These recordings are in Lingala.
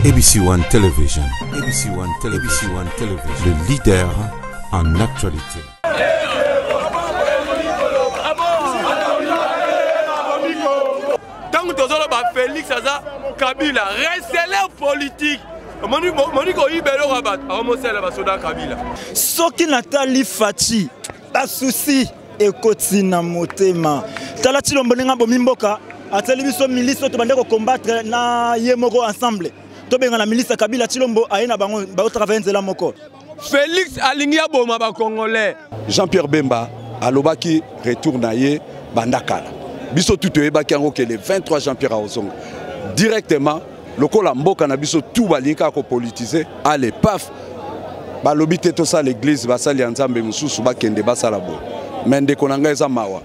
ABC One Television. ABC One Television. ABC One Television. Le leader en actualité. Tant que tu as Félix Aza Kabila, restez politique. Monique Oibelo Rabat, Amossel Abasoda Kabila. Soki Nathalie Fati, pas souci, ekoti na motema. Talati Lomboninga Bomimboka, a télévision milice, tu vas combattre na Yemoko ensemble. Tu vas la milice Kabila Chilombo, Aina Bango, Baotravenze la Moko. Félix Alingia Boma Congolais. Jean-Pierre Bemba, Alobaki, retourne à Ye, Bandakala. Biso tout ebaki yango que le 23 Jean-Pierre Aozonga. Directement, le kola mboka na biso tout balinka ko politiser, allez paf. Ba lobité tout ça l'église basali nzambe mususu ba kende basala bo. Mende konanga eza mawa.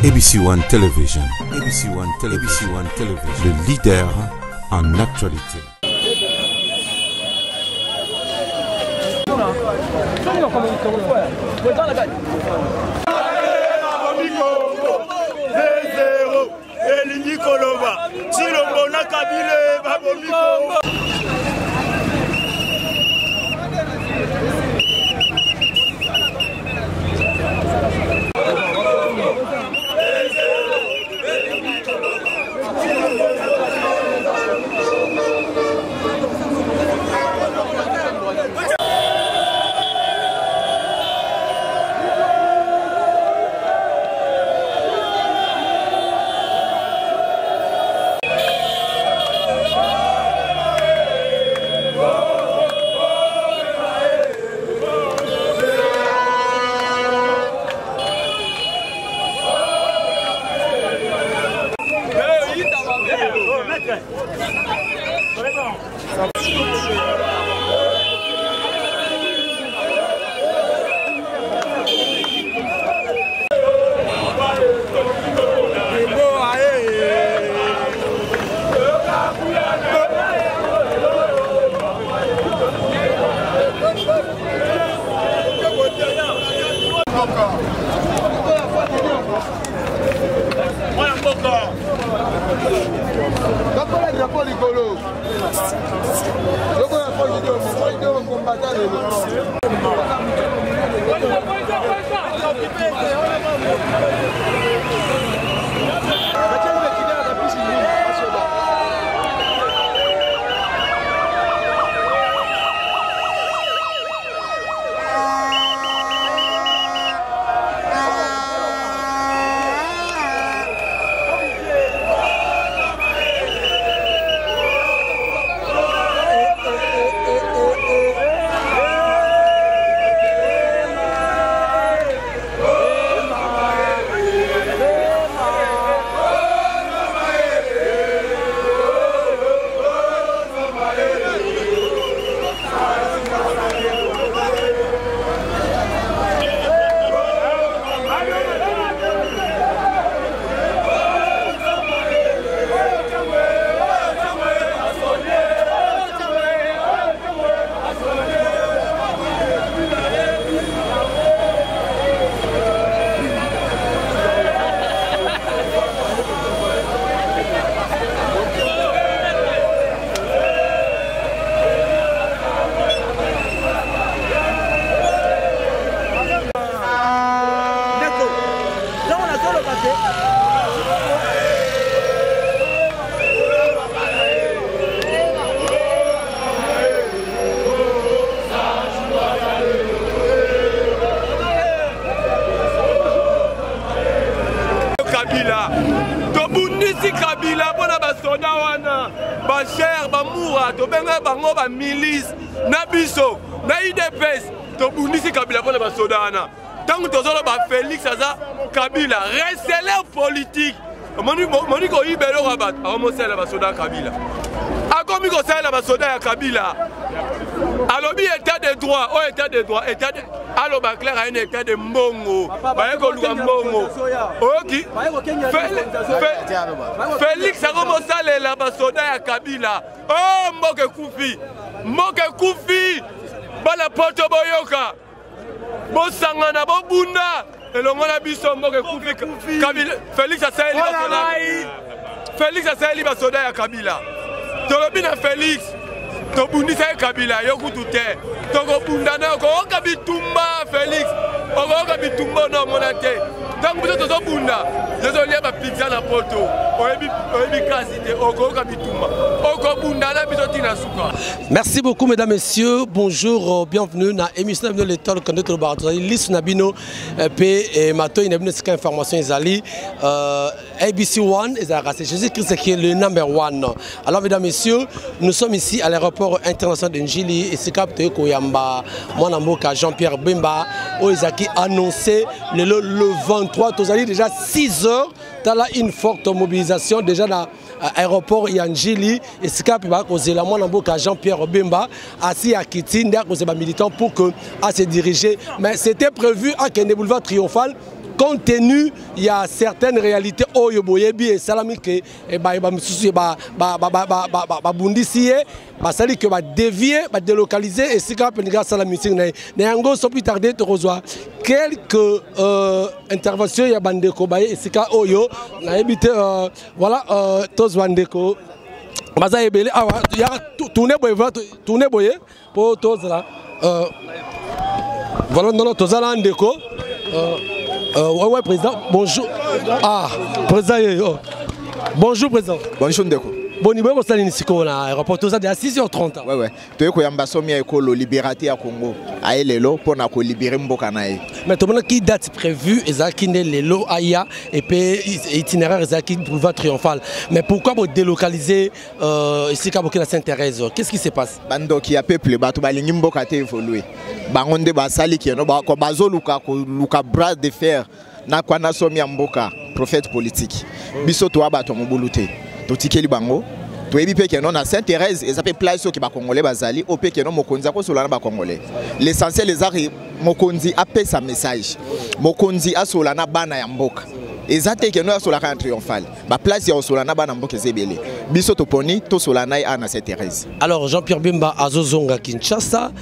ABC One Television. ABC One Television. ABC One Television. Le leader en actualité. Koloba, Chilombo na Kabila, Babomiko. Kabila bona basoda wana bacher bamura to benga bango ba milice na biso na IDPS to bundisi Kabila bona basoda wana tangu tozolo ba Félix Aza Kabila restez politique Monique Oibelo Rabat Amossel basoda Kabila akomi ko sala basoda ya Kabila alobi état de droit o état de droit état de allo ba clair a un état de mbongo ba ko luka mbongo oki Félix akomo sala la basoda ya Kabila oh mboke kufi bala poto boyoka bosangana bobunda elongo na biso mboke kufi Kabila Félix asali basoda ya Kabila tolobi na Félix tobundisa Kabila yokutu te tokobundana okoyoka bitumba Félix okoyoka bitumba na mona te donc biso tozobunda tozolia bapizza na poto oyebi kasi te okoyoka bitumba okobundana biso tina suka. Merci beaucoup mesdames, messieurs, bonjour, bienvenue dans l'émission de l'État, le candidat de Baratozali, liste Nabino, et Mato, il y a une information, ABC One, Jésus-Christ qui est le number one. Alors mesdames, messieurs, nous sommes ici à l'aéroport international de Njili et c'est capté Koyamba, Mwanamboka, Jean-Pierre Bemba, Oizaki annoncé le 23, Tozali déjà 6 heures, dans une forte mobilisation déjà dans l'aéroport Yanjili et c'est capté la Mwanamboka, Jean-Pierre Bemba, assis à Kiti, des militants pour que à se diriger. Mais c'était prévu à Kende Boulevard Triomphal. Compte tenu, il y a certaines réalités au Yoboyebi et Salami que ça dit que va dévier, va délocaliser et c'est quand même grâce à la musique. Néango sans plus tarder de rejoindre quelques interventions il y a Bandeko Baye et c'est quand Oyo n'a évité voilà tous Bandeko. Baza ebele ah il y a tourner boye pour tous là voilà non tous là Ndeko ouais, président, bonjour. Ah, président. Bonjour, président. Bonjour, Ndeko. Bon niveau, vous allez ici à l'aéroport, tout ça à 6h30. Ouais. Tu es quoi, Yambasomi, la liberté à Congo. Aïe, Lelo, pour nous libérer Mbokanaï. Mais tout le monde qui date prévue, Ezaki Lelo, Aya, et puis itinéraire Ezaki Boulevard Triomphal. Mais pourquoi vous délocaliser ici à Burkina Sainte-Thérèse? Qu'est-ce qui se passe? Bando qui a peuplé, Batou Balingi Mbokate évolué. Bangonde Basali qui est no Bazo Luka bras de fer. Nakwana Somi Mboka, prophète politique. Biso Toa Bato Mobulute. Totikeli bango to ebi pe kenon na Sainte-Thérèse et ça peut place qui ba congolais bazali au pe kenon mokonzi ko solana ba congolais l'essentiel les ari mokonzi appelle sa message mokonzi a solana bana ya mboka ezate kenon ya solana triomphal ba place ya solana bana mboka ezebele biso to poni to solana ya na Sainte-Thérèse. Alors Jean-Pierre Bemba azozonga Kinshasa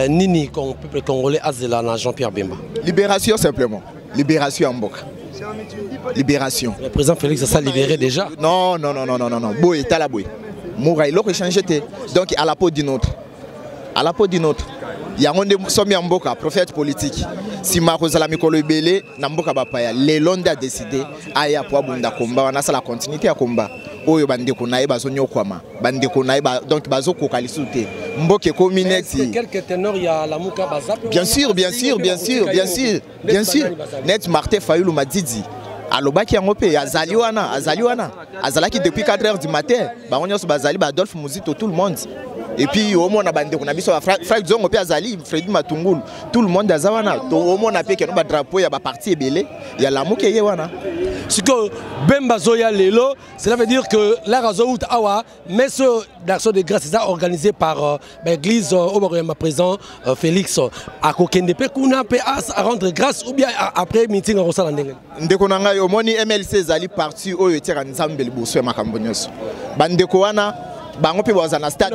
nini comme peuple congolais azela na Jean-Pierre Bemba libération simplement libération en mboka. Libération. Le président Félix a ça libéré déjà. Non. Boy, t'as la boy. Moura, il a changé. Donc, à la peau d'une autre. À la peau d'une autre. Il y a un sommet en Mboka, prophète politique. Si Marco Zalami Kolo Belé, Namboka Bapaya, les Londres a décidé, Aya pour Bunda Komba, on a la continuité à combat. Oyo Bandeko Naïba Zonyo Kwama. Bandeko Naïba, donc Bazoko Kalisute. Mboke Komineti. Quelques ténors, il y a la Mouka Bazap. Bien sûr. Net Martin Fayoulou Madidi. Alobaki Angopé, Azaliwana. Azalaki depuis 4h du matin. Baronio Bazali, Adolphe Mouzito, tout le monde. Et puis au moins on a bandé qu'on a vu sur Frère Zongo puis Azali, Freddy Matungulu, tout le monde d'Azawana. Au moins on a payé que nos drapeaux, il y a parti belé, il y a l'amour qui est wana. Ce que Bemba Zoya Lelo, cela veut dire que la Razout Awa, mais ce d'action de grâce est organisé par l'église au président Félix à Kokendepe qu'on a à rendre grâce ou bien après meeting en Rosalandeng. Ndekonanga au moins MLC Zali parti au Yetera Nzambe le Boussoe Makambonyoso. Bandekoana bango pe baza na stade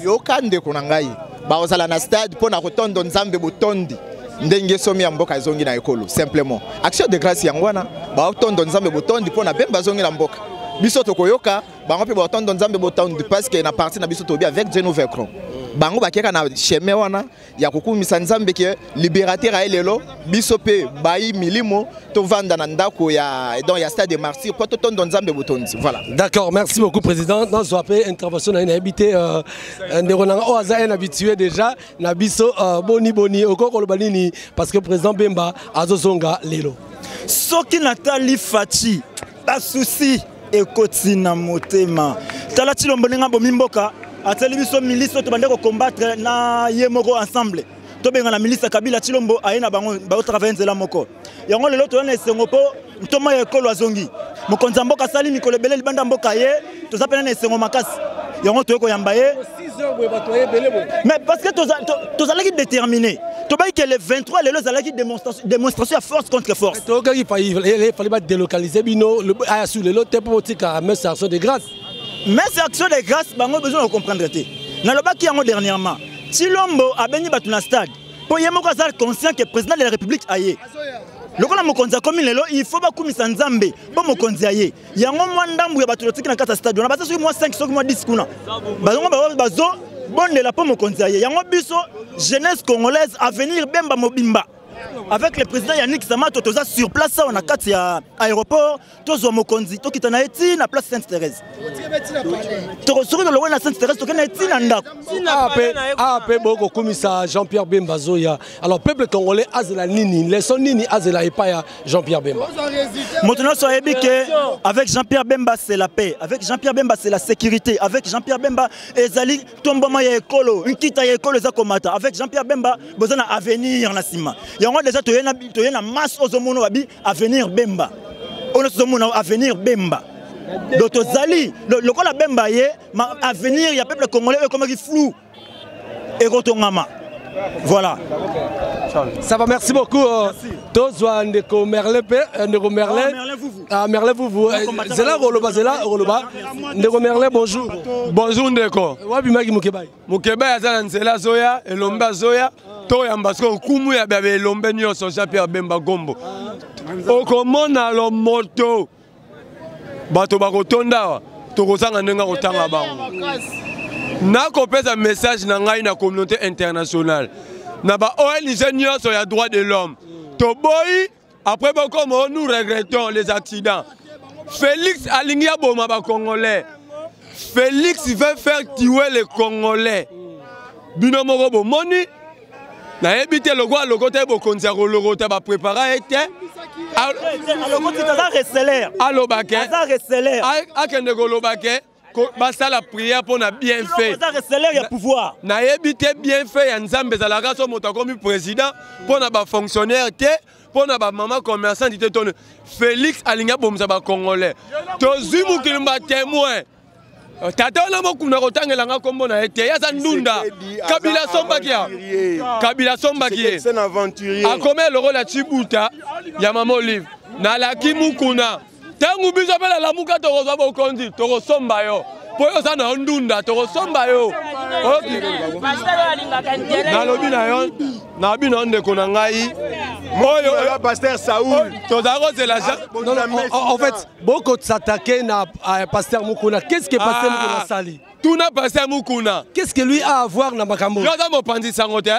yo kande konangai baza na stade pour na kotondo Nzambe botondi ndenge somi ya mboka zongi na ekolo simplement action de grâce yangwana ba kotondo Nzambe botondi pour na Bemba zongi na mboka biso tokoyoka bango pe botondo Nzambe botondi parce que na partie na biso tobi avec Dieu nous vaincrons bango bakeka na chemin wana ya kokumisa Nzambe ke libérateur a elelo biso pe bayi milimo to vanda na ndako ya donc ya stade de martyrs pour totondo Nzambe botondi voilà. D'accord, merci beaucoup président. Dans ce appel intervention na habité nderonanga o aza un habitué déjà na biso boni okoko lobanini parce que président Bemba azozonga lelo soki natali faci ba souci ekoti na motema tala tilombo nga bomimboka ateli biso milice to bande ko combattre na yemoko ensemble to benga na milice Kabila Chilombo aina bango ba travailler nzela moko yango lelo to na esengo po ntoma ya ekolo azongi mokonza mboka sali mikolo beleli banda mboka ye to zapena na esengo makasi yango to ko yamba ye 6 heures boye bato ye belebo mais parce que to zalaki déterminé to ba que le 23 lelo zalaki démonstration à force contre force to ka il fallait pas délocaliser bino le sur lelo te pour tika mais action de grâce. Mais c'est action de grâce, bango besoin de comprendre. Dans le bac qui a dernièrement, Chilombo a béni battu na stade. Pour yemo ko conscient que le président de la République aye. lokola mokonzi akomi lelo il faut bakumisa nzambe po mokonzi aye yango mwa ndambu ya bato lotiki na kati ya stade na basa soki mwa 5 soki mwa 10 kuna bazo bondela po mokonzi aye yango biso jeunesse congolaise avenir bemba mobimba avec le président Yannick Samato toza sur place on a kati ya aéroport tozo mokonzi tokita na eti na place Sainte-Thérèse tokosuri de loin na Sainte-Thérèse tokena eti na ndako AP boko komisa Jean-Pierre Bemba Zoya alors peuple congolais azela nini leçon nini azela epaya Jean-Pierre Bemba Motono so ebi que avec Jean-Pierre Bemba c'est la paix avec Jean-Pierre Bemba c'est la sécurité avec Jean-Pierre Bemba ezali tomboma ya ekolo nkita ya ekolo za komata avec Jean-Pierre Bemba bozana avenir na sima yango déjà toyena masse ozomono babi avenir Bemba on ozomono avenir Bemba donc tozali lokola Bemba ye ma avenir ya peuple congolais comme qui flou et rotongama voilà ça va merci beaucoup Tozwa ndeko Merlin ndeko Merlin ah Merlin vous zela roloba ndeko Merlin bonjour ndeko wapi maki Mukeba azana nzela zoya elomba zoya to yamba sko kumu ya bebe elombe nyonso Jean-Pierre Bemba Gombo okomona lo moto bato bakotonda tokozanga ndenga kotanga bango nakopesa message na ngai na communauté internationale na ba ONG nyonso ya droit de l'homme toboyi après comme nous regrettons les accidents Félix alingi aboma ba congolais Félix veut faire tuer les congolais bino moko bomoni na ebité logo te bokonzi logo te ba préparer été logo ti taza receler alobake taza receler akende golobake basa la prière pour na bien fait taza receler ya pouvoir na ebité bien fait ya nzambe za la race moto comme président pour na ba fonctionnaire te pour na ba maman commerçant dit ton Félix alinga bomza ba congolais tozi mukilumba témoin tata na mokuna kotangela nga kombo na ete ya ndunda Kabila Sombaki c'est un aventurier akome loko la Chibuta ya mama Olive na la kimukuna tangu biso pela la muka tokozwa bokondi tokosomba yo po yo sana ndunda tokosomba yo nalobi na yo na bino ndeko na ngai moyo pasteur Saoul en fait beaucoup s'attaquer na pasteur Mukuna qu'est-ce que pasteur Mukuna sali tout na pasteur Mukuna qu'est-ce que lui a à voir na makambo yo za mopanzi sangote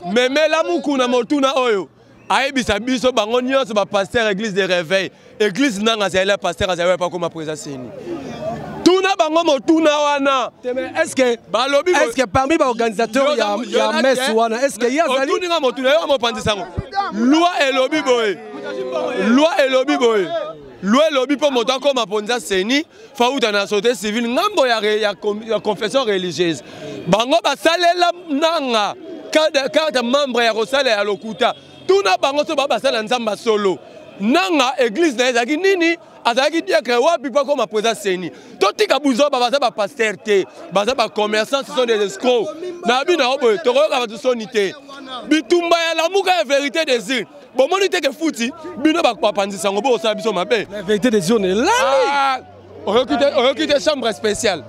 meme la Mukuna motuna oyo ayebisa biso bango nyonso ba pasteur église de réveil église nanga zela pasteur azawe pa comme présence seni tuna bango motuna wana est-ce que parmi les organisateurs il y a messe wana est-ce que y a zali tuninga motuna yo mopanzi sango loi elobi boy loi elobi po moto comme aponza seni fauta na société civile ngambo ya confession religieuse bango basalela nanga carte membre ya kosala ya lokuta tuna bango so basala nzamba solo nanga église na ezaki nini azaki diacre wapi pa comme présence seni totika buzo baza ba pasteur te baza ba commerçants ce sont des escrocs na bina obo tokoka ba sonité bitumba ya la muka ya vérité des îles bon monite que fouti bino ba panzisa ngo bo sa biso mabe la vérité des îles est là okite chambre spéciale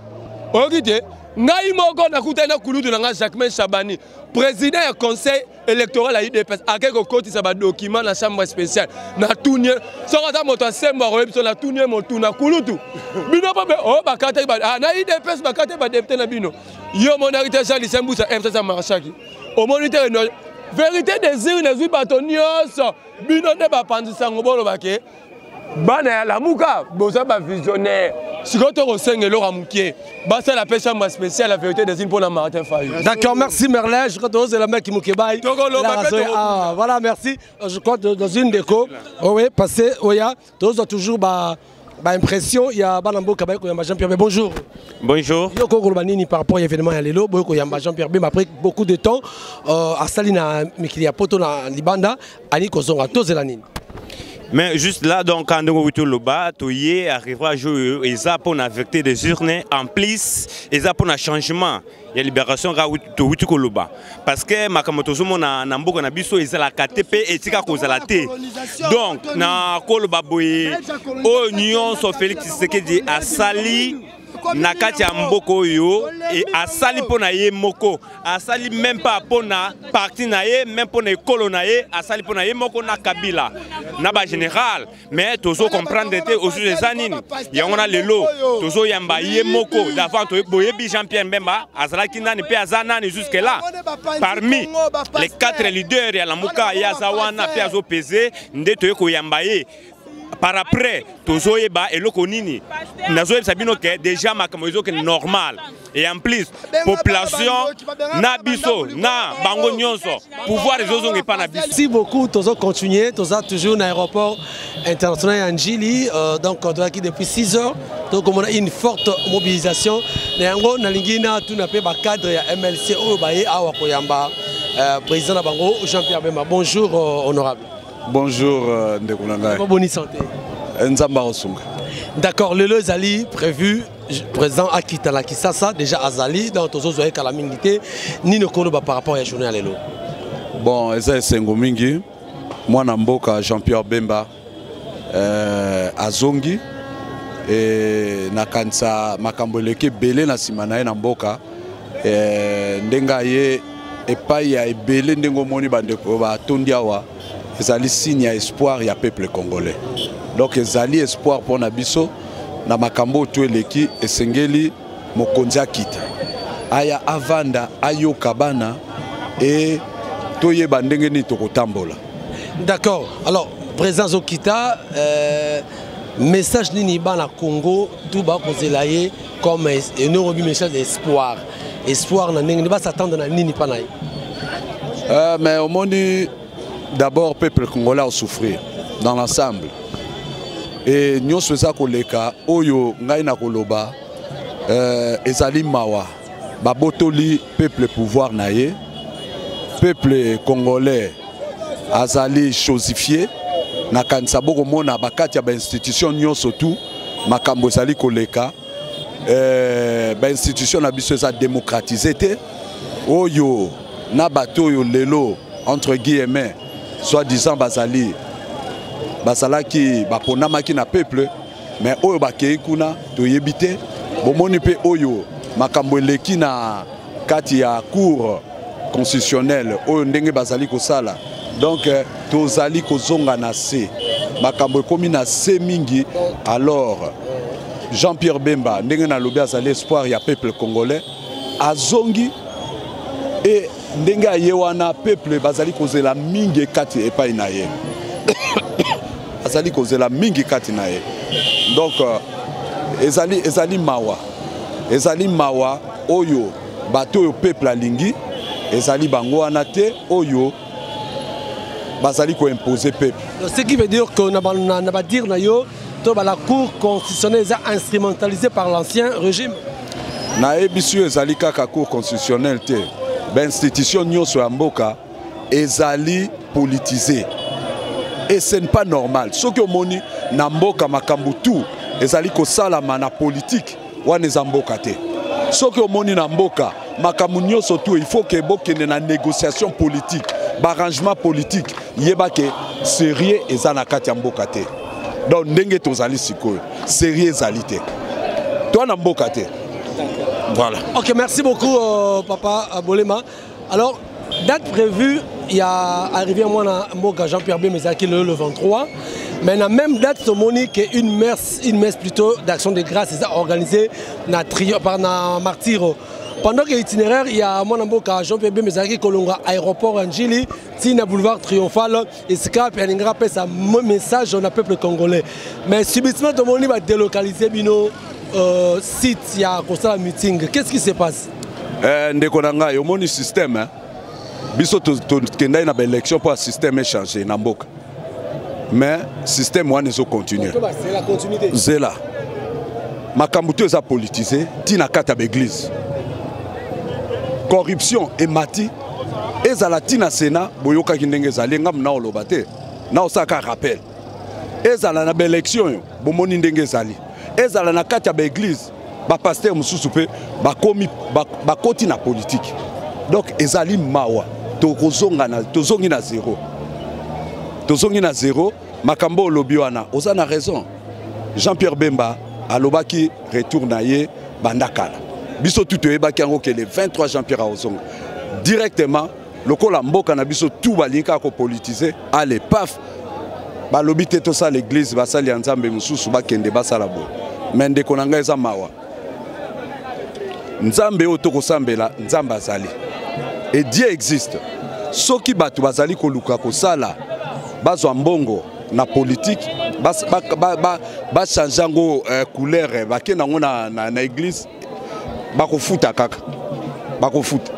okite ngai moko nakuta na kulutu na Jacquemain Chabani président du conseil électoral à UDPS akeko kotisa ba document na chambre spéciale na tunye sokata moto asemba royebiso na tunye motu na kulutu bino pa o bakata ba na UDPS bakata ba député na bino yo monarité Charles Sembusa FTC marchaki au moniteur vérité des îles ne bato nyonso bino ne ba pandisa ngobolo bake bana ya lamuka boza ba visionnaire sikoto kosengelo ramukie basa la pêche chambre spéciale la vérité des îles pour la Martin Fayou. D'accord, merci Merlin, je crois que c'est la mec qui m'oukébaye. Ah voilà, merci. Je crois dans une déco. Oui, passé oya, tous toujours ba impression, il y a Banambo Kabaye ko yamba Jean-Pierre. Bonjour. Bonjour. Yo ko banini par rapport à l'événement à Lelo, boy ko yamba Jean-Pierre après beaucoup de temps à Salina Mikilia Poto na Libanda, ani ko zonga tozelanini. Mais juste là, donc, quand on est le bas, tu arrivera à jouer, et ça pour la vérité des urnes, en plus, et ça pour un changement, il y a libération de le bas. Parce que Makamoto na Namboka na biso, ils ont la KTP et tika cause la T. Donc, na Koloba Boye, Union, Félix Tshisekedi a sali. nakati ya mboko yo et asali pona ye moko asali même pas pona parti na ye même pona ekolo na ye asali pona ye moko na kabila na ba général mais tozo comprendre te aussi les anines yangona lelo tozo yamba ye moko d'avant to boyebi Jean-Pierre Mbemba azalaki nani pe azanani jusque là parmi les 4 leaders ya la muka ya zawana pe azo peser nde to ko yamba ye. Par après, tozoye ba eloko nini. Nazoye sabino que déjà makamozo que normal. Et en plus, population na biso na bango nyonso pouvoir les autres n'est pas na biso. Merci beaucoup. Tozo continuer, tozo toujours dans l'aéroport international Njili. Donc qui depuis 6 heures. Donc on a une forte mobilisation. Nango na lingina tout na pe ba cadre ya MLC o baye awa koyamba président na bango Jean-Pierre Mbemba. Bonjour honorable. Bonjour Ndekunanga. Bonne santé. Nzamba Osunga. D'accord, le Zali prévu président Akita la Kisasa déjà Azali dans tous les autres calamité ni ne connaît pas par rapport à la journée à l'élo. Bon, eza sengo mingi mwana mboka Jean-Pierre Mbemba azongi et na kanisa makambo leke belé na simana na mboka ndenga ye epai ya ebele ndengo moni bandeko ba tondiawa ezali signe ya espoir ya peuple congolais. Donc ezali espoir pour nabiso na makambo to eleki esengeli mokonzi akita aya avanda ayo kabana et toye bandenge ni tokotambola. D'accord. Alors président Zokita message nini ba na Congo tout ba kozelaye comme un message d'espoir. Espoir na ndenge ba s'attendre na nini pa naye. Mais au monde d'abord peuple congolais a souffert dans l'ensemble. Et nous faisons koleka oyo ngai na koloba ezali mawa babotoli peuple pouvoir naye peuple congolais azali chosifié na kanisa boko mona bakati ya ba institution nyonso tout makambo ezali koleka ba institution na biso eza démocratisé te oyo na bato oyo lelo entre guillemets soi-disant bazali basalaki baponamaki na peuple mais oyo bakei kuna toyebite bomoni pe oyo makambo eleki na kati ya cour constitutionnelle oyo ndenge bazali kosala donc tozali kozonga na se makambo ekomi na se mingi. Alors Jean-Pierre Mbemba ndenge na lobi azali espoir ya peuple congolais azongi et ndenge aye wana peuple bazali kozela mingi kati epai na ye azali kozela mingi kati na ye. Donc ezali mawa oyo bato oyo peuple alingi ezali bango wana te oyo bazali ko imposer peuple. Ce qui veut dire que na ba dire na yo to ba la cour constitutionnelle est instrumentalisée par l'ancien régime. Na ebisu ezali kaka cour constitutionnelle te. Ben institution nyonso ya mboka ezali politisé. Et ce n'est pas normal. Ce que moni na mboka makambu tout ezali ko salama na politique wana za mboka te. Ce que moni na mboka makambu nyonso tout il faut que bokende na négociation politique, arrangement politique, yeba ke sérieux ezana kati ya mboka te. Donc ndenge tozali sikoyo, sérieux ezali te. Toi na mboka te. Voilà. Ok, merci beaucoup Papa Bolema. Alors, date prévue, il y a arrivé à moi Jean-Pierre Mbemba qui le 23. Mais la même date, c'est Monique une messe plutôt d'action de grâce organisée par Martyr. Pendant que l'itinéraire, il y a mon Jean-Pierre Mbemba qui Kolonga aéroport Njili, Tina boulevard triomphal, et ce cap et un ça message au peuple congolais. Mais subitement, tout le monde va délocaliser bino site, il y a un meeting. Qu'est-ce qui se passe? Ndekonanga, yo moni système hein. Biso to kenda na élection pour système changer na mboka. Mais système wana zo continuer. C'est la continuité. Zela. Makambo to eza politisé, tina kata l'église. Corruption et mati ezala tina Sénat boyoka kindenge ezali ngam na oloba te. Na osaka rappel. Ezala na élection yo bomoni ndenge ezali. Ezala na kata l'église. Ba pasteur mususu pe ba koti na politique. Donc ezali mawa tozongi na zéro. Tozongi na zéro makambo lobi wana oza na raison. Jean-Pierre Mbemba alobaki retour na ye bandakala biso tout toyebaki yango que le 23 Jean-Pierre Aozonga directement lokola mboka na biso tout balinka ko politiser allez paf balobi te to ça l'église basali ya nzambe mususu bakende basala bo mais ndeko na ngai eza mawa nzambe oyo tokosambela nzambe azali et Dieu existe soki bato bazali koluka kosala bazwa mbongo na politique bachange yango couleur bakenda yango na église bakofuta kaka bakofuta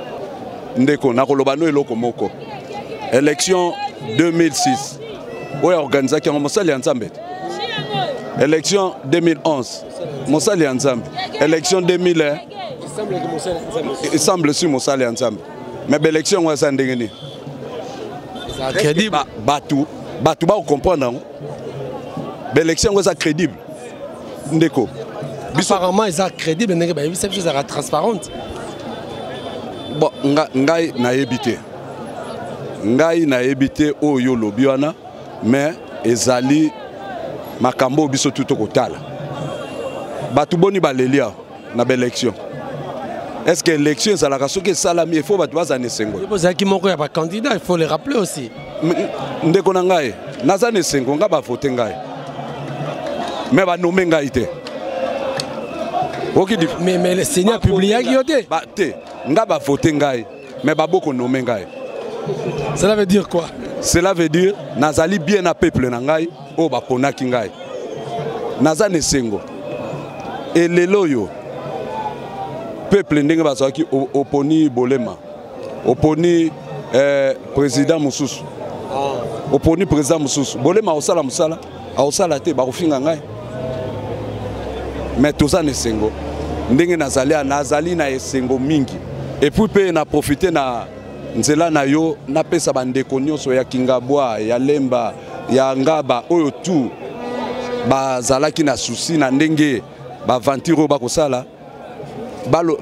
ndeko nakoloba no eloko moko élection 2006 oyo organisaki yango mosali ya nzambe élection 2011 mosali ya nzambe élection 2000 il semble si mosali ya nzambe mais l'élection yango eza ndenge nini bato bakocomprendre yango l'élection yango eza crédible ndeko apparemment eza crédible ndenge bayebisa biso ezalaka transparente. Bon, ngai na ebité oyo lobi wana mais ezali makambo biso tuto kotala batu boni balelia na élection est-ce que l'élection ezalaka soki salami il faut batu bazane sengo bozaki moko ya ba candidat il faut les rappeler aussi ndeko na ngai nazane sengo nga ba voter ngai mais ba nommer ngai te OK mais le Seigneur publié yote ba te nga ba voter ngai mais ba boko nommer ngai. Cela veut dire quoi? Cela veut dire nazali bien na peuple na ngai o ba ponaki ngai nazane sengo et lelo yo peuple ndenge bazaki oponi bolema oponi président mususu oponi président mususu bolema osala musala osala te ba kofinga ngai mais tozane sengo ndenge nazali na esengo mingi et puis pe na profiter na nzela na yo na pesa bandeko nyonso ya Kingabwa ya Lemba ya Ngaba oyo tu bazalaki na souci na ndenge ba ventiro ba kosala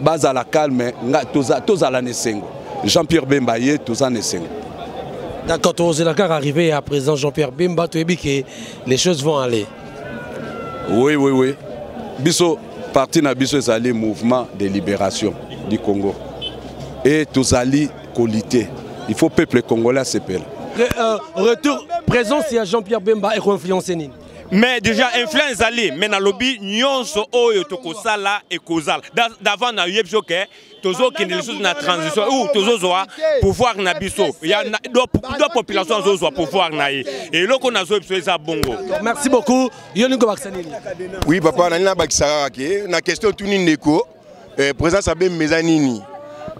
bazala calme nga tozala nesengo Jean-Pierre Bemba ye tozana nesengo. D'accord, tu es arrivé à présent Jean-Pierre Bemba, tu as dit que les choses vont aller. Oui. Biso parti na biso ezali mouvement de libération du Congo et tozali qualité. Il faut peuple congolais s'appelle. Retour présence il y a Jean-Pierre Bemba et influencer nini. Mais déjà influence ali mais na lobby nyonso oyo tokosala et kozala d'avant na yebso ke tozo kende les choses na transition ou tozo zoa pouvoir na biso ya do population zo zoa pouvoir na ye et loko na zo yebso eza bongo. Merci beaucoup Yoningo Baksanini. Oui papa na bakisaka ke na question tuni ndeko présence abe mezanini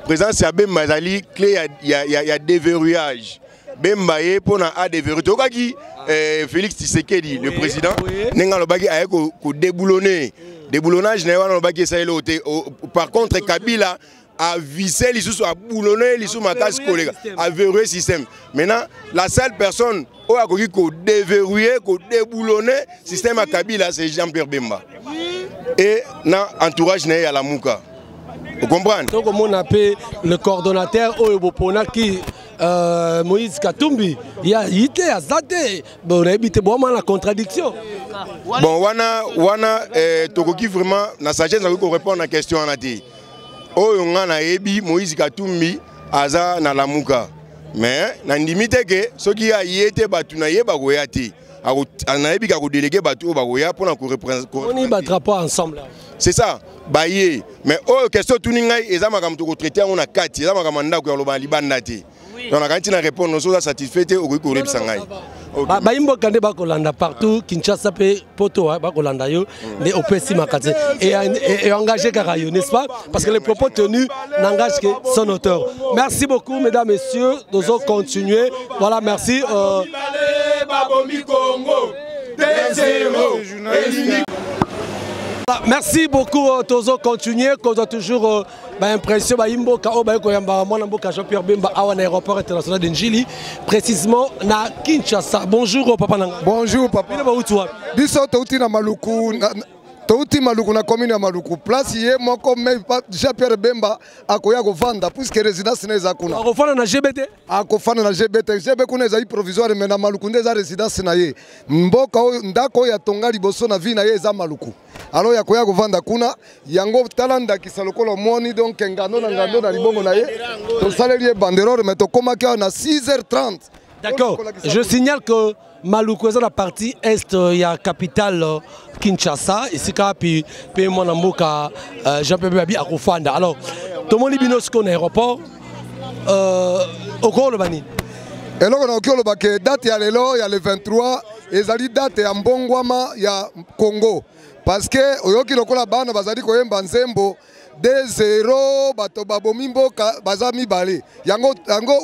présence abe mazali clé ya déverrouillage Bemba ye pona a déverrouiller tokaki Félix Tshisekedi le président nenga lobaki aye ko déboulonner déboulonnage na wana lobaki ça elote par contre Kabila a vissé lisusu a boulonner lisusu makasi kolega a verrouiller système maintenant la seule personne o a ko déverrouiller ko déboulonner système à Kabila c'est Jean-Pierre Bemba et na entourage na ya la Muka. Vous comprenez? Donc on appelle le coordonnateur Oyobopona qui Moïse Katumbi, il y a été à Zate, bon, la contradiction. Bon, wana tokoki vraiment na sagesse ko répondre à la question en ati. Oyo ngana ebi Moïse Katumbi aza na lamuka. Mais na ndimite ke soki ya yete batu na yeba ko yati. Na ebi ka ko déléguer batu ba ko ya pour na ko représenter. On y battra pas ensemble. C'est ça. Baye. Mais oh question tuningai ezama kam to ko traiter on a kati, ezama kam ndako ya loba libanda te. Donc quand tu réponds, nous sommes satisfaits au Goukourib Sangai. Baimbo Kande Bakolanda partout, Kinshasa pe Poto Bakolanda yo, les OPC Makate et engagé Karayo, n'est-ce pas? Parce que les propos tenus n'engagent que son auteur. Merci beaucoup, mesdames, messieurs. Nous allons continuer. Voilà, merci. Merci beaucoup, Tozo. Continuer, qu'on a toujours l'impression que Jean-Pierre Bemba à l'aéroport international de Njili, précisément à Kinshasa. Bonjour, papa. Bonjour, papa. Biso touti na maluku touti Maluku na commune ya Maluku place ye moko me Jean-Pierre Bemba akoya kovanda puisque résidence neza kuna akofana na GBT akofana na GBT kuna ezali provisoire mais na Maluku ndeza résidence na ye mboka ndako ya tonga liboso na vie na ye eza Maluku alors yakoya kovanda kuna yango talanda kisalokolo moni donc ngando na libongo na ye to salarié banderole mais to komaki na 6h30. D'accord, je signale que Maluku est dans la partie est, il y a capitale Kinshasa, ici puis mon mboka Jean-Pierre Babi à Kofanda. Alors, tout le monde est sur l'aéroport, au Kolobani. Et là, on a que date ya lelo, il y a le 23, et ça dit date ya Mbongwama, il y a Congo. Parce que, oyoki lokola bana bazali koyemba nzembo 2-0 bato babomi mboka baza mibale yango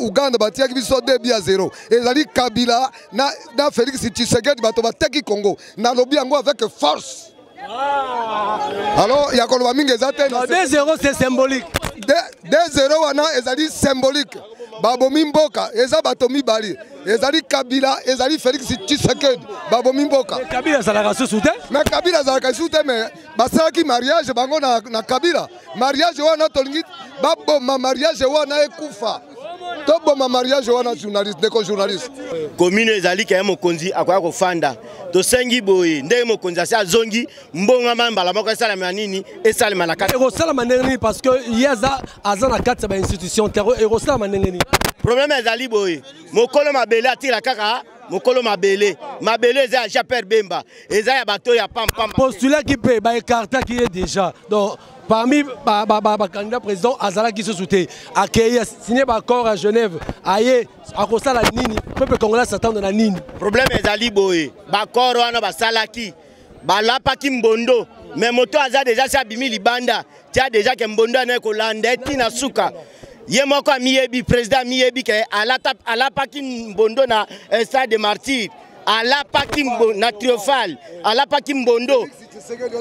Uganda batiaki biso 2-0 ezali Kabila na Félix Tshisekedi bato bateki Congo na lobi yango avec force. Alors ya koloba mingi ezate 2-0 c'est symbolique. 2-0 wana ezali symbolique babomi mboka eza bato mibale ezali Kabila ezali Félix Tshisekedi babomi mboka Kabila zalaka susu te mais Kabila zalaka susu te mais basalaki mariage bango na Kabila mariage wana tolingi baboma mariage wana ekufa toboma mariage wana journaliste ndeko journaliste commune ezali kaya mokonzi akoya kofanda tosengi boye ndenge mokonzi asi azongi mbonga mbala moko esalama nini esalama na kati ekosalama ndenge nini parce que yeza aza na kati ya bainstitution ekosalama ndenge nini problème ezali boye mokolo mabele atila kaka mokolo mabele eza ya Jean-Pierre Bemba eza ya bato ya pam postulat qui peut ba écarta qui est déjà donc parmi candidat président azala qui se soutient accueillir signer accord à Genève aye akosala nini peuple congolais s'attend na nini problème ezali boye bakor wana basalaki balapaki mbondo mais moto aza déjà sa bimi libanda tia déjà que mbondo na kolanda tina suka ye moko miyebi président miyebi ke alapaki mbondo na stade de martyr alapaki na triomphal alapaki mbondo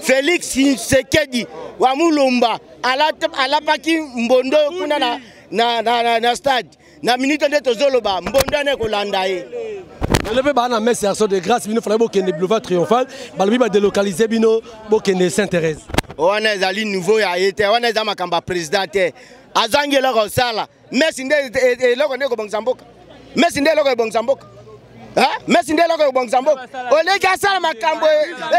Félix Tshisekedi wa Mulumba alapaki mbondo kuna na stade na minute nde tozoloba mbondo na kolanda ye le pe ba na messe action de grâce bino fallait bokende boulevard triomphal balobi ba délocaliser bino bokende Sainte-Thérèse wana ezali nouveau ya été wana eza makamba président te azangela ko sala messe nde eloko ndeko bongisa mboka messe nde eloko bongisa mboka messe nde eloko bongisa mboka oleki asala makambo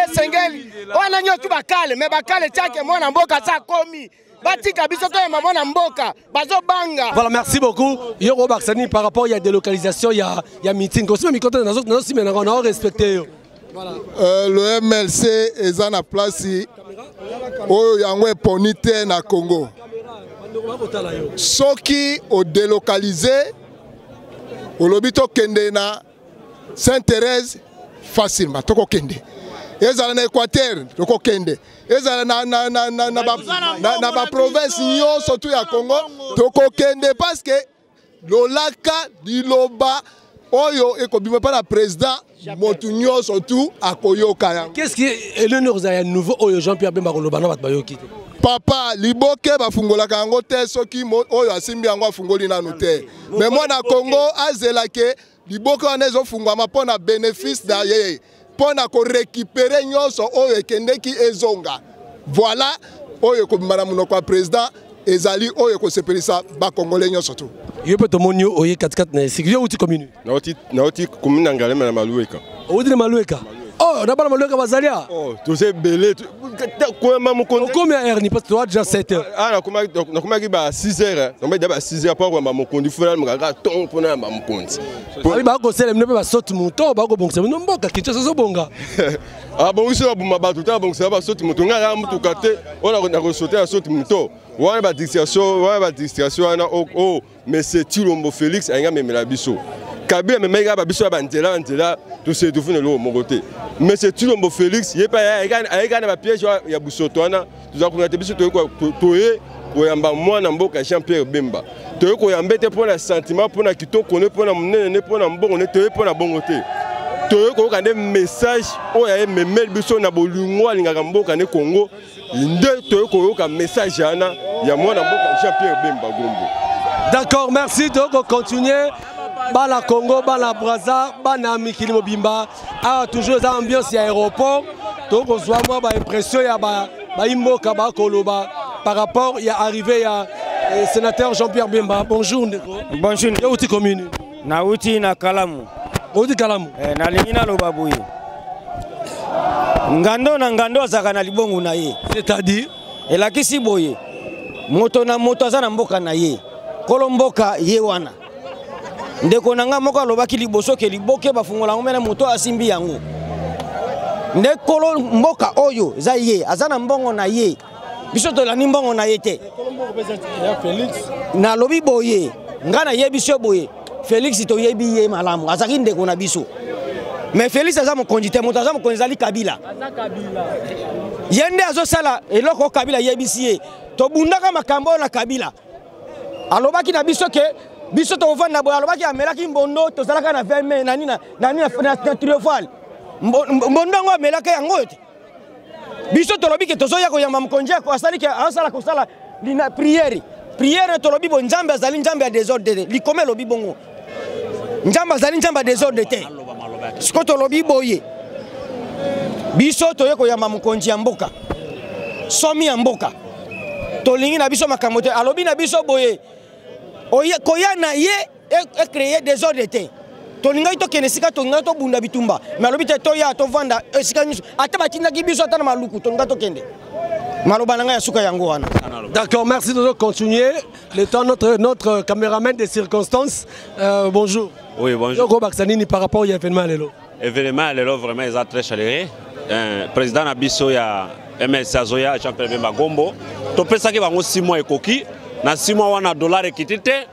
esengeli wana nyotu bakale me bakale tiake mwana mboka sa komi batika biso to ya mwana mboka bazo banga. Voilà, merci beaucoup. Yoro Baksani par rapport il y a délocalisation il y a meeting aussi mais quand on a aussi mais on a respecté. Voilà. Le MLC est en place oyo yango eponite na Congo. Soki o délocalisé au lobito kende na Sainte-Thérèse facilement toko kende. Ezala na Équateur toko kende. Ezala na ba province nyonso tu ya Congo toko kende parce que lolaka liloba oyo ekobima pa na président motu nyonso tu akoyoka yango. Qu'est-ce qui est le nouveau oyo Jean-Pierre Bemba koloba na bat bayoki? Papa liboke bafungolaka yango te soki oyo asimbi yango afungoli nanu te mais mwana Congo azelake liboke wana ezofungwama mpo na bénéfice na ye mpo na korécupere nyonso oyo ekendeki ezonga voilà oyo ekobima na monoko ya président ezali oyo ekosepelisa bakongole nyonso tu yo mpe tomoni oye katikati na esika yo uti commune nauti commune na Ngalema na Malueka outi na Malueka oh nabala Malueka bazalia oh toze belé koyamba mokonzi combien heure ni parce que toi déjà 7 heures nakomaki ba 6 heures nomba ba 6 heures pour koyamba mokonzi fona mokaka ton mpona yamba mokonzi abi bakosala mino mpe basoti moto bakobongisa mino mboka Kinshasa zobonga abongisi babuma bato ta abongisa basoti moto ngai ya motuka te oyo nakosote ya soti moto wana badistraction wana o monsieur Tshilombo Félix alingi amemela biso Kabila memeki kaka biso ya banzela tosele tofuna eloko moko te monsieur Tshilombo Félix ye mpe ayekana bapiège ya busoto wana tozala kolanda te biso toye koyamba mwana mboka Jean-Pierre Bemba toye koyamba te mpo na sentiment mpo na kitoko ne mpo na monene ne mpo na mbongo ne toye mpo na bongo te toye koyoka nde message oyo ayememeli biso na bolingo alingaka mboka ne Congo nde toye koyoka message wana ya mwana mboka Jean-Pierre Bemba Gombo. D'accord, merci de continuer. Bana Congo, Bana Brazza, Bana Mikili Mobimba. Ah, toujours l'ambiance à l'aéroport. Donc on voit moi impression ya ba imboka ba koloba par rapport il y a arrivé ya sénateur Jean-Pierre Bemba. Bonjour Ndeko. Bonjour. Ya uti commune. Na uti na Kalamu. Uti Kalamu. Na lingina loba boye. Ngando na ngando azaka na libongo na ye. C'est-à-dire elakisi boye. Moto na moto azana mboka na ye. Kolo mboka ye wana. Ndeko nanga moko alobaki liboso ke liboke bafungola ngomena moto asimbi yango. Ndekolo mboka oyo za ye azana mbongo na ye. Biso to la nimbongo na ye te. Félix na lobi boye ngana ye biso boye Félix to yebi ye malamu azaki ndeko na biso. Mais Félix aza mokonzi te moto aza mokonzi ali Kabila. Yende azo sala eloko Kabila yebisi ye. To bundaka makambo na Kabila. Alobaki na biso ke biso to vanda boye alobaki amelaki mbondo to zalaka na 20 mai nani na triomphal. Mbondo ngo amelaka yango te. Biso to lobi ke tozo ya ko yamba mokonzi ko asali ke asala ko sala lina prière. Prière to lobi bo nzambe azali nzambe ya désordre. Likome lobi bongo. Nzambe azali nzambe ya désordre te. Siko to lobi boye. Biso to yeko yamba mokonzi ya mboka. Somi ya mboka. To lingi na biso makambo te. Alobi na biso boye. Oye koya na ye e créer désordre te. To linga to kenesika to linga to bunda bitumba. Mais alobi te to ya to vanda esika nyuso. Ata batinda ki biso ata na maluku to linga to kende. D'accord, merci de continuer. Le temps, notre caméraman des circonstances. Bonjour. Oui, bonjour. Par rapport à l'événement, l'événement, vraiment, est très chaleureux. Président Nabiso, il y a MLC Azoya, Jean-Pierre Bemba Gombo. Tu peux savoir qu'il y a 6 mois et coquille. Dans 6 mois, on a $, et quitté.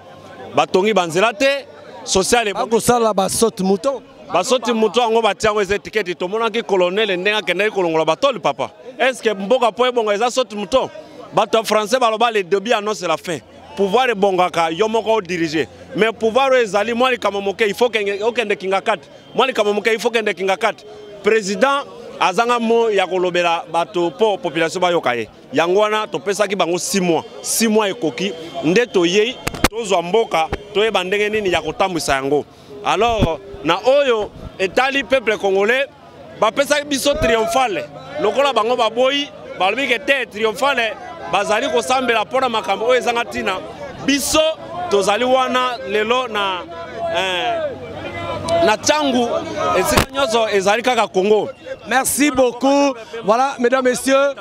Batongi Banzelate. Social et beaucoup. Ça, là, saute mouton. Basoti mutu ango batiango eza étiquette tomona ki colonel ndenga kende kolongola batoli papa. Est-ce que mboka po bongo eza soti mutu? Bato français baloba le début annonce la fin. Pouvoir bongaka yomoko diriger. Mais pouvoir ezali moi li kamomoke il faut kende kinga 4. Moi li kamomoke il faut kende kinga 4. Président azanga mo ya kolobela bato po population ba yokaye. Yango wana topesa ki bango 6 mois. 6 mois ekoki ndeto yei tozwa mboka toyeba ndenge nini ya kotambwisa yango. Alors, na oyo etali peuple congolais bapesa biso triomphale lokola bango baboyi balobi ke te triomphale bazali kosambela pona makambo oyo ezanga tina biso tozali wana lelo na Tchangu esika nyonso ezali kaka Congo. Merci beaucoup. Voilà, mesdames, messieurs,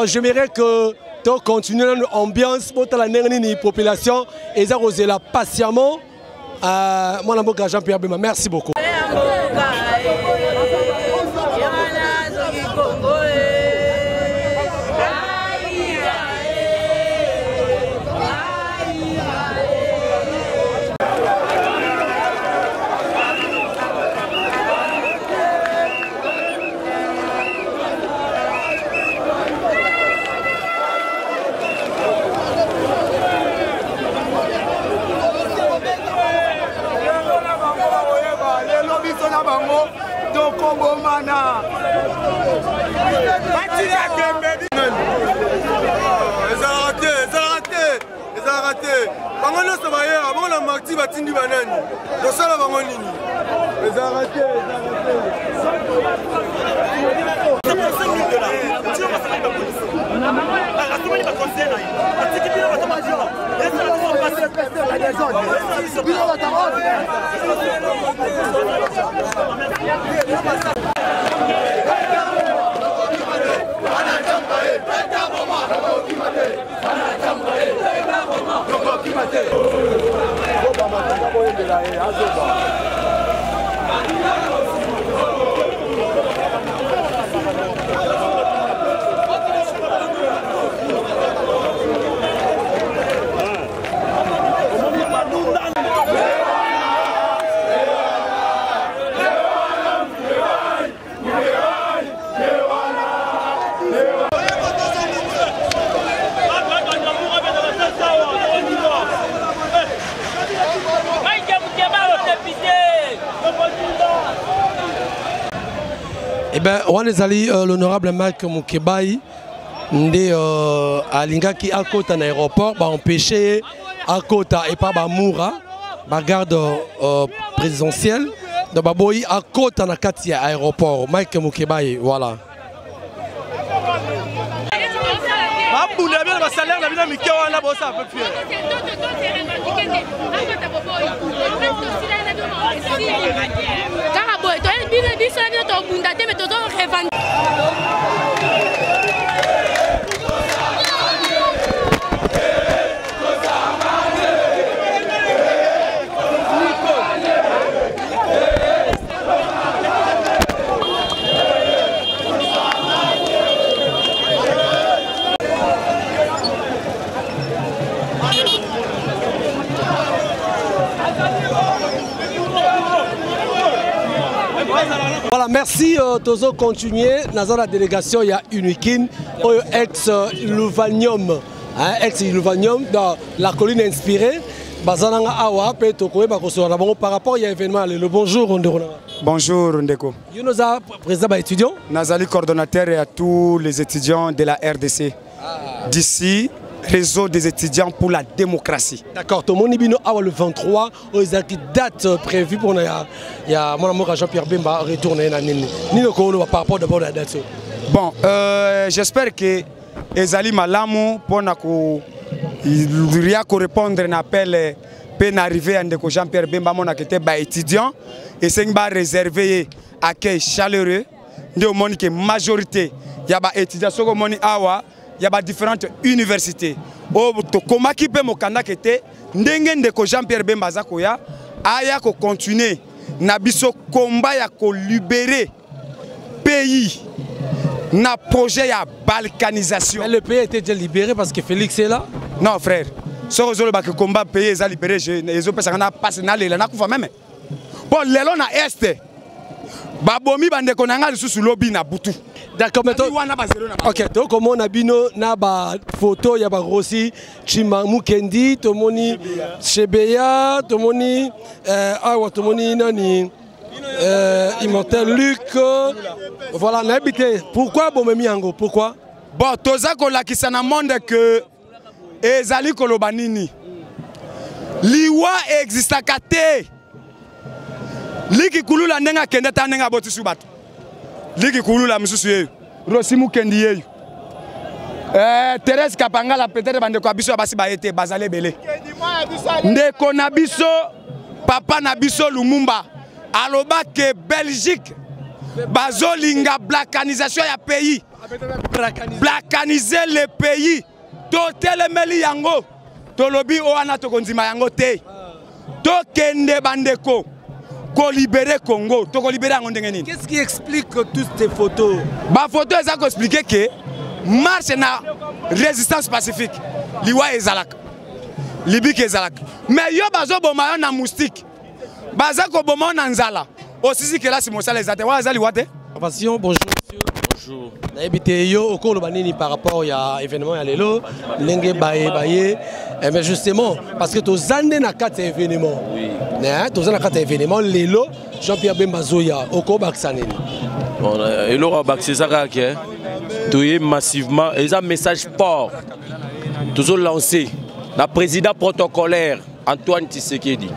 j'aimerais que tu continues l'ambiance pour la population et ça là patiemment. Moi, je Jean-Pierre Bemba. Merci beaucoup. Eh bien, on est allé l'honorable Marc Moukebaï, alinga qui à côté d'un aéroport, empêché à côté et pas Moura, garde présidentielle. Donc baboyi à côté na kati ya aéroport Mike Mukebaye voilà. Baboula bien le salaire na bina mike wana bosa un peu fier. Car boy, toi bina biso na to bunda te mais to revendre. Voilà, merci Tozo continuer. Dans la délégation, il y a Unikin, ex-Louvanium, ex-Louvanium, dans la colline inspirée. Bazananga Awa, par rapport à l'événement, le bonjour, Bonjour, Ndeko. Vous nous avez président étudiant? Nazali coordonnateur et à tous les étudiants de la RDC. D'ici, réseau des étudiants pour la démocratie. D'accord, tout le monde est le 23, il y a une date prévue pour mon amour Jean-Pierre Bemba retourner par rapport à la date. Bon, j'espère que Ezali Malamu pour répondre à l'appel pour arriver à Jean-Pierre Bemba mon étudiant et c'est réservé accueil chaleureux de la majorité. Il y a des étudiants qui sont il y a différentes universités. Comment qui peut me Jean-Pierre Bemba Zakoya aya ko continuer na biso combat ya ko libérer pays na projet ya balkanisation. Mais le pays a été déjà libéré parce que Félix est là. Non frère, ce que combat pays est libéré, les autres personnes passent na lela na kufa même. Bon lelo na est. Babomi bande konanga lisusu lobby na butu. D'accord, mais ok, donc comment on a bino na ba photo ya ba Rossi Chimamu Kendi, tomoni Chebeya, tomoni awa tomoni nani Immortel Luc. Voilà, on a habité. Pourquoi Bomemi Yango? Pourquoi? Bon, toza ko lakisa na monde que ezali kolobanini. Liwa exista kate. Liki kulula nenga kendeta nenga botisu batu. Liki kulula misusu yeyu. Rossi Mukendi yeyu. Thérèse Kapangala peut-être bandeko abiso basi baete bazale belé. Ndeko na biso papa na biso Lumumba aloba que Belgique bazolinga blackanisation ya pays. Blackaniser le pays. Totelemeli yango. Tolobi oana tokonzima yango te. Tokende bandeko. Libérer Congo, qu'est-ce qui explique toutes ces photos? Ma photo est expliquer que marche na résistance pacifique. Liwa ezalak. Libye ezalak. Mais yo bazo boma na moustique. Bazako boma na nzala. Aussi que là c'est mosala ezate. Wa ezali wate. Bonjour monsieur. Bonjour. N'habité yo au cours de par rapport à l'événement à l'élo, l'engue baye. Mais justement, parce que tous années na 4 événements. Oui. Tous années na 4 événements, l'élo, Jean-Pierre Bemba Zoya, au cours Baksanene. Bon, l'élo a baxé ça qui est. Tout est massivement, et un message fort. Toujours lancé. Le président protocolaire Antoine Tshisekedi.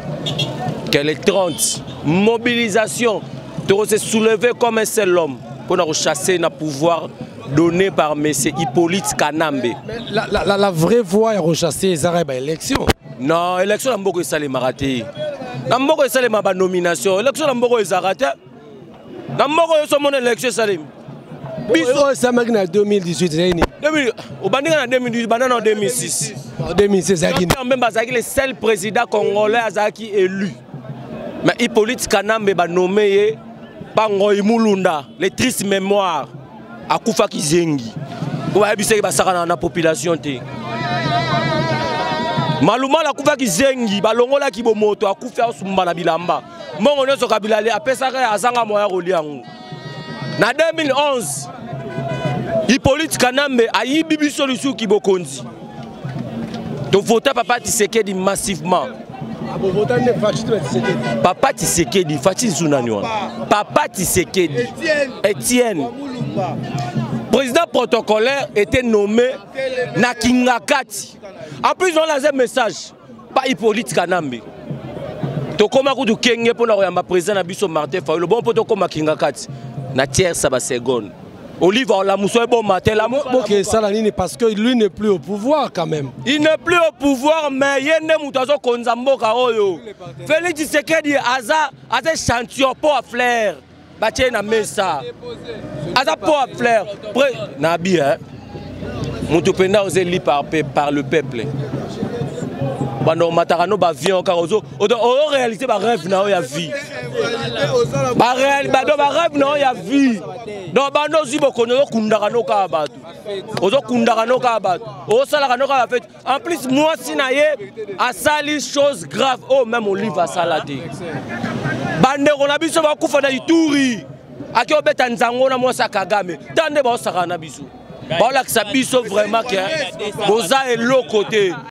Qu'elle est 30. Mobilisation. Tout se soulever comme un seul homme. Pour nous chasser le pouvoir donné par M. Hippolyte Kanambe. La vraie voie est rechassée les élections. Non, l'élection n'a pas été raté. N'a pas été ma nomination. L'élection n'a pas été raté. N'a pas été mon élection salim. Ça m'a dit en 2018. Au Banding en 2018, en 2006. En 2016, c'est le seul président congolais qui est élu. Mais Hippolyte Kanambe a nommé Bangoy Mulunda, les tristes mémoires, à Koufa Kizengi. Vous voyez que la population. Maluma la Koufa Kizengi, Balongola Kibomoto, à Koufa Sumbana Bilamba. Mon honneur sur Kabila, à Pesara, à Zanga Moya Roliang. En 2011, Hippolyte Kanambe a eu Bibi Solution Kibokonzi. Donc, voter Papa Tshisekedi massivement. Papa Tshisekedi, Fatih Sounaniwan. Papa Tshisekedi, Etienne. Président protocolaire était nommé Nakingakati. En plus, on a un message, pas Hippolyte Kanambe. tokoma kutu kenge mpona koyamba président na biso Martin Fayulu bon mpo tokoma kinga kati na tierce ba seconde Olive la mousseau est bon matin la ok ça la ligne parce que lui n'est plus au pouvoir quand même. Il n'est plus au pouvoir mais yende mutazo konzamboka oyo. Félix Tshisekedi aza chantier pour à flair. Batie na mesa. Aza pour à flair. Nabi hein. Mutu penda ose li par le peuple. Bando matarano ba vie encore ozo réaliser ba rêve na ya vie. Ba rêve na ya vie. Donc bando zibo kono kundaka no ka batu. Ozo kundaka no ka batu. O sala ka no ka fait. En plus moi sinaye a sali chose grave. Oh même Olive a salade. Bande ko na biso ba kufa na Ituri. Aki obeta nzango na Mosa Kagame. Tande ba osaka na biso. Ba la que ça biso vraiment que boza est l'autre côté.